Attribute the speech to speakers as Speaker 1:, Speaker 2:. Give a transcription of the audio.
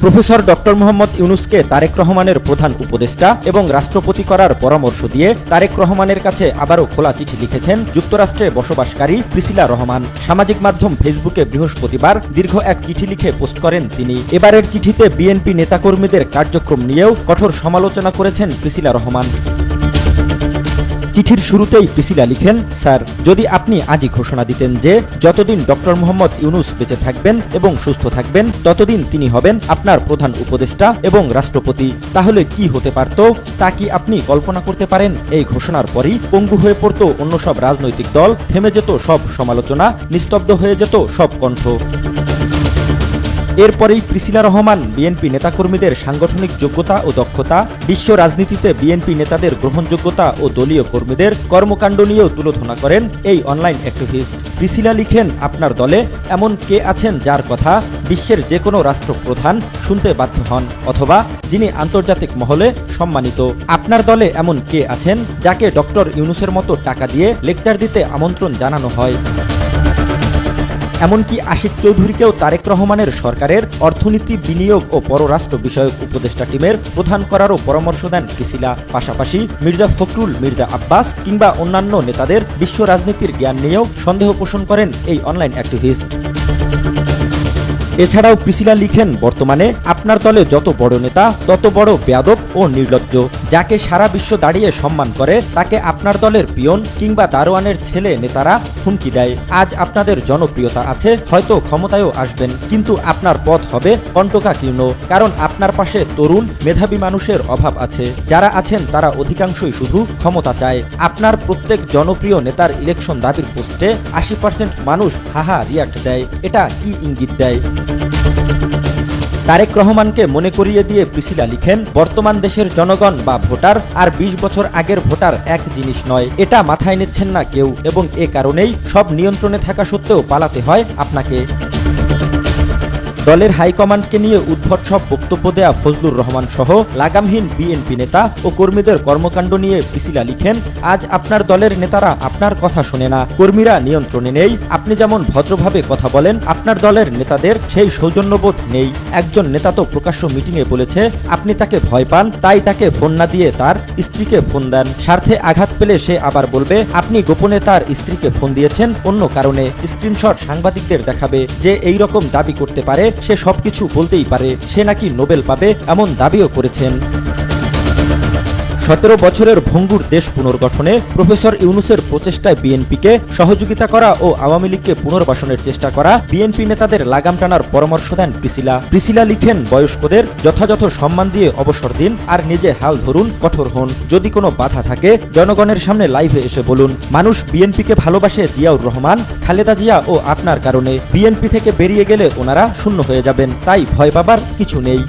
Speaker 1: Professor doctor Mohammad ইউনূসকে Tarique রহমানের প্রধান উপদেষ্টা এবং রাষ্ট্রপতি করার পরামর্শ দিয়ে তারেক রহমানের কাছে আবারও খোলা চিঠি লিখেছেন যুক্তরাষ্ট্রে বসবাসকারী প্রিসিলা রহমান। সামাজিক মাধ্যম ফেসবুকে বৃহস্পতিবার দীর্ঘ এক চিঠি লিখে পোস্ট করেন তিনি। এবারের চিঠিতে বিএনপি নেতাকর্মীদের কার্যক্রম নিয়েও কঠোর সমালোচনা করেছেন প্রিসিলা রহমান। চিঠির শুরুতেই প্রিসিলা লিখেন, স্যার, যদি আপনি আজই ঘোষণা দিতেন যে যতদিন ডক্টর মোহাম্মদ ইউনূস বেঁচে থাকবেন এবং সুস্থ থাকবেন ততদিন তিনি হবেন আপনার প্রধান উপদেষ্টা এবং রাষ্ট্রপতি, তাহলে কি হতে পারত তা কি আপনি কল্পনা করতে পারেন? এই ঘোষণার পরই পঙ্গু হয়ে পড়ত অন্য সব রাজনৈতিক দল, থেমে যেত সব সমালোচনা, নিস্তব্ধ হয়ে যেত সব কণ্ঠ। এরপরেই প্রিসিলা রহমান বিএনপি নেতাকর্মীদের সাংগঠনিক যোগ্যতা ও দক্ষতা, বিশ্ব রাজনীতিতে বিএনপি নেতাদের গ্রহণযোগ্যতা ও দলীয় কর্মীদের কর্মকাণ্ড নিয়েও তুলোধনা করেন এই অনলাইন অ্যাক্টিভিস্ট। প্রিসিলা লিখেন, আপনার দলে এমন কে আছেন যার কথা বিশ্বের যে কোনো রাষ্ট্রপ্রধান শুনতে বাধ্য হন, অথবা যিনি আন্তর্জাতিক মহলে সম্মানিত? আপনার দলে এমন কে আছেন যাকে ডক্টর ইউনূসের মতো টাকা দিয়ে লেকচার দিতে আমন্ত্রণ জানানো হয়? এমনকি আশিক চৌধুরীকেও তারেক রহমানের সরকারের অর্থনীতি, বিনিয়োগ ও পররাষ্ট্র বিষয়ক উপদেষ্টা টিমের প্রধান করারও পরামর্শ দেন প্রিসিলা। পাশাপাশি মির্জা ফখরুল, মির্জা আব্বাস কিংবা অন্যান্য নেতাদের বিশ্ব রাজনীতির জ্ঞান নিয়েও সন্দেহ পোষণ করেন এই অনলাইন অ্যাক্টিভিস্ট। এছাড়াও প্রিসিলা লিখেন, বর্তমানে আপনার দলে যত বড় নেতা তত বড় বেয়াদব ও নির্লজ্জ। যাকে সারা বিশ্ব দাঁড়িয়ে সম্মান করে তাকে আপনার দলের পিয়ন কিংবা দারোয়ানের ছেলে নেতারা হুমকি দেয়। আজ আপনাদের জনপ্রিয়তা আছে, হয়তো ক্ষমতায়ও আসবেন, কিন্তু আপনার পথ হবে কণ্টকাকীর্ণ, কারণ আপনার পাশে তরুণ মেধাবী মানুষের অভাব আছে। যারা আছেন তারা অধিকাংশই শুধু ক্ষমতা চায়। আপনার প্রত্যেক জনপ্রিয় নেতার ইলেকশন দাবির পোস্টে 80% মানুষ হাহা রিয়াক্ট দেয়। এটা কি ইঙ্গিত দেয়? তারেক রহমানকে মনে করিয়ে দিয়ে প্রিসিলা লিখেন, বর্তমান দেশের জনগণ বা ভোটার আর 20 বছর আগের ভোটার এক জিনিস নয়। এটা মাথায় নিচ্ছেন না কেউ, এবং এ কারণেই সব নিয়ন্ত্রণে থাকা সত্ত্বেও পালাতে হয় আপনাকে। দলের হাইকমান্ডকে নিয়ে উদ্ভট সব বক্তব্য দেয়া ফজলুর রহমান সহ লাগামহীন বিএনপি নেতা ও কর্মীদের কর্মকাণ্ড নিয়ে প্রিসিলা লিখেন, আজ আপনার দলের নেতারা আপনার কথা শোনে না, কর্মীরা নিয়ন্ত্রণে নেই। আপনি যেমন ভদ্রভাবে কথা বলেন, আপনার দলের নেতাদের সেই সৌজন্যবোধ নেই। একজন নেতা তো প্রকাশ্য মিটিংয়ে বলেছে আপনি তাকে ভয় পান, তাই তাকে ফোন না দিয়ে তার স্ত্রীকে ফোন দেন। স্বার্থে আঘাত পেলে সে আবার বলবে আপনি গোপনে তার স্ত্রীকে ফোন দিয়েছেন অন্য কারণে। স্ক্রিনশট সাংবাদিকদের দেখাবে যে এই রকম দাবি করতে পারে, সে সবকিছু বলতেই পারে, সে নাকি নোবেল পাবে এমন দাবিও করেছেন। 17 বছরের ভঙ্গুর দেশ পুনর্গঠনে প্রফেসর ইউনূসের প্রচেষ্টায় বিএনপিকে সহযোগিতা করা ও আওয়ামী লীগকে পুনর্বাসনের চেষ্টা করা বিএনপি নেতাদের লাগাম টানার পরামর্শ দেন প্রিসিলা। প্রিসিলা লিখেন, বয়স্কদের যথাযথ সম্মান দিয়ে অবসর দিন আর নিজে হাল ধরুন, কঠোর হন। যদি কোনো বাধা থাকে জনগণের সামনে লাইভে এসে বলুন। মানুষ বিএনপিকে ভালোবাসে জিয়াউর রহমান, খালেদা জিয়া ও আপনার কারণে। বিএনপি থেকে বেরিয়ে গেলে ওনারা শূন্য হয়ে যাবেন, তাই ভয় পাবার কিছু নেই।